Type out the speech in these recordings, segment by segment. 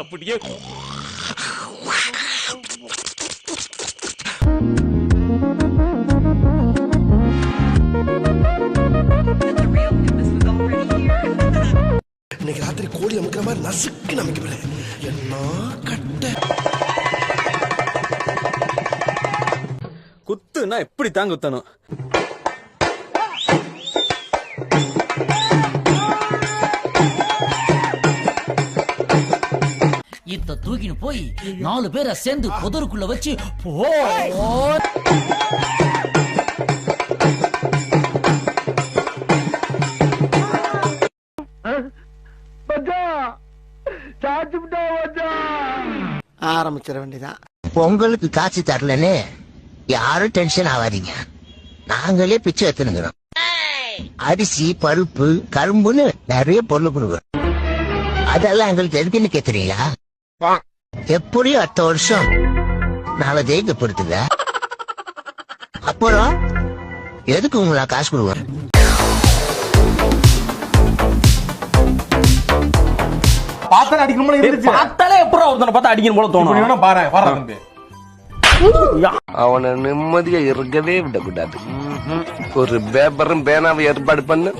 அப்படியே இன்னைக்கு ராத்திரி கோழி அமுக்கிற மாதிரி நசுக்கு நமக்கு என்ன கட்ட குத்துனா எப்படி தான் குத்தணும். இத்த தூக்கின்னு போய் 4 பேரை சேர்ந்து புதருக்குள்ள வச்சு ஆரம்பிச்சிட வேண்டியதான். பொங்கலுக்கு காட்சி தரலன்னு யாரும் டென்ஷன் ஆகாதீங்க. நாங்களே பிச்சை எடுத்துனுங்கிறோம். அரிசி பருப்பு கரும்புன்னு நிறைய பொருள் கொடுக்குறோம். அதெல்லாம் எங்களுக்கு எதுக்குன்னு கேக்குறீங்களா? எப்படியும் அடுத்த வருஷம் நாளை ஜெயிக்க பொறுத்துங்க. அப்புறம் எதுக்கு உங்களா காசு கொடுக்குறோம்? பார்த்தாலே அடிக்கணும் போல இருந்துச்சு. பார்த்தாலே எப்பறம் ஒருத்தனை பார்த்தா அடிக்கணும் போல தோணும். வேணா பாரு வர தம்பி. அவனை நிம்மதியா இருக்கவே விடக்கூடாது. ஒரு பேப்பரும் பேனாவை ஏற்பாடு பண்ணு.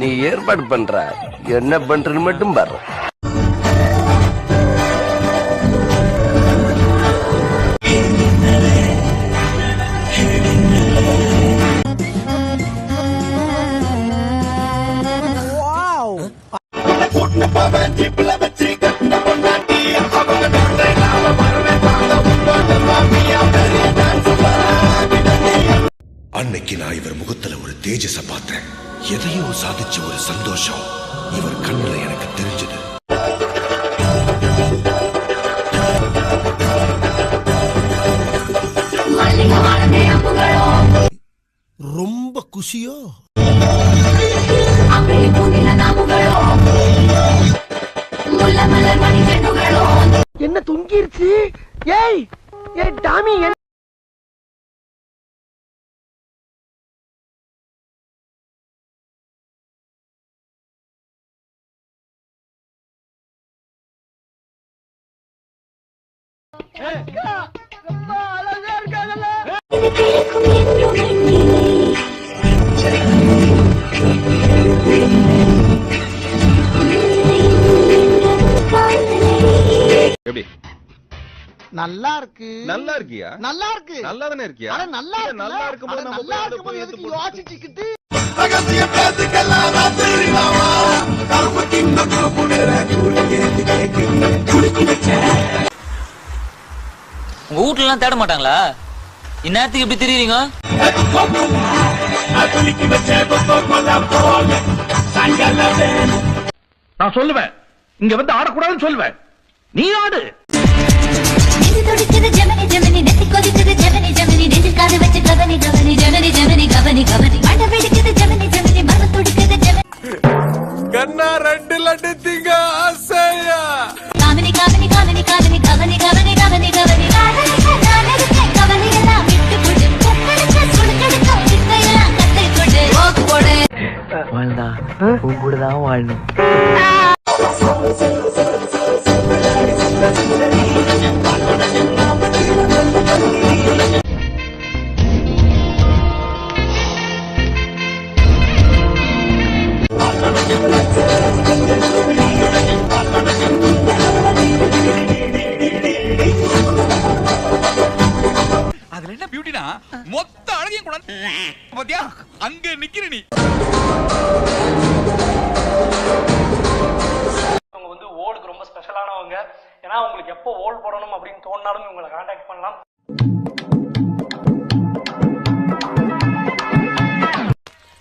நீ ஏற்பாடு பண்ற என்ன பண்றன்னு மட்டும் பாரு. அன்னைக்கு நான் இவர் முகத்துல ஒரு தேஜஸ பார்த்தேன். எதையோ சாதிச்ச ஒரு சந்தோஷம் இவர் கண்ணுல எனக்கு தெரிஞ்சது. ரொம்ப குஷியோ? என்ன தொங்கிருச்சு? ஏய் ஏய் டாமி எப்படி நல்லா இருக்கு. நல்லா இருக்கியா? நல்லா இருக்கு. நல்லா தானே இருக்கியா? நல்லா இருக்கு. நல்லா இருக்கும்போது நல்லா இருக்கும்போது எதுக்கு யோசிச்சுக்கிட்டு உங்க வீட்டுல எல்லாம் தேட மாட்டாங்களா? இந்நேரத்துக்கு எப்படி தெரியுறீங்க? நான் சொல்லுவேன் இங்க வந்து ஆடக்கூடாதுன்னு சொல்லுவேன். நீ ஆடு. கண்ணா 2 லட்டு திங்க ஆசையா. உன் கூட தான் வாழணும். அதுல என்ன பியூட்டினா மொத்த அழகையும் கூட பாத்தியா அங்க நிக்கிற நீ. அவங்க வந்து ஓடுக்கு ரொம்ப ஸ்பெஷலானவங்க. ஏன்னா உங்களுக்கு எப்போ ஓல் போடணும் அப்படின்னு தோணினாலும் உங்களை கான்டாக்ட் பண்ணலாம்.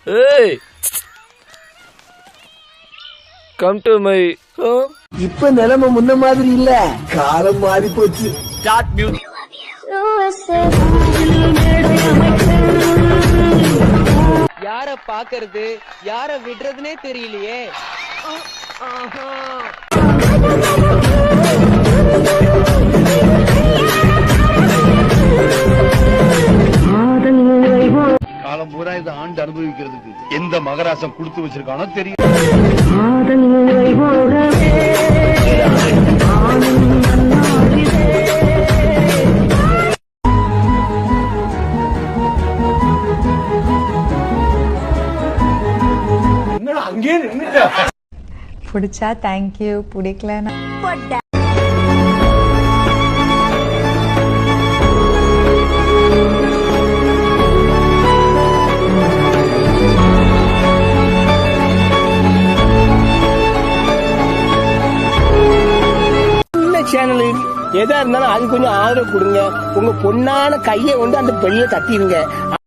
ஏய் கம் டு மை ஹோம். இப்ப நிலைமை முன்ன மாதிரி இல்ல, காலம் மாறி போச்சு. Start music. யார பாக்குறது யார விடுறதுனே தெரியலையே. காலம் பூரா இதை ஆண்டு அனுபவிக்கிறதுக்கு எந்த மகராசம் கொடுத்து வச்சிருக்கானோ தெரியும். பிடிச்சா தேங்க்யூ, பிடிக்கலன்னா சேனல் எதா இருந்தாலும் அது கொஞ்சம் ஆதரவு கொடுங்க. உங்க பொண்ணான கையை கொண்டு அந்த பெண்ணில தட்டிடுங்க.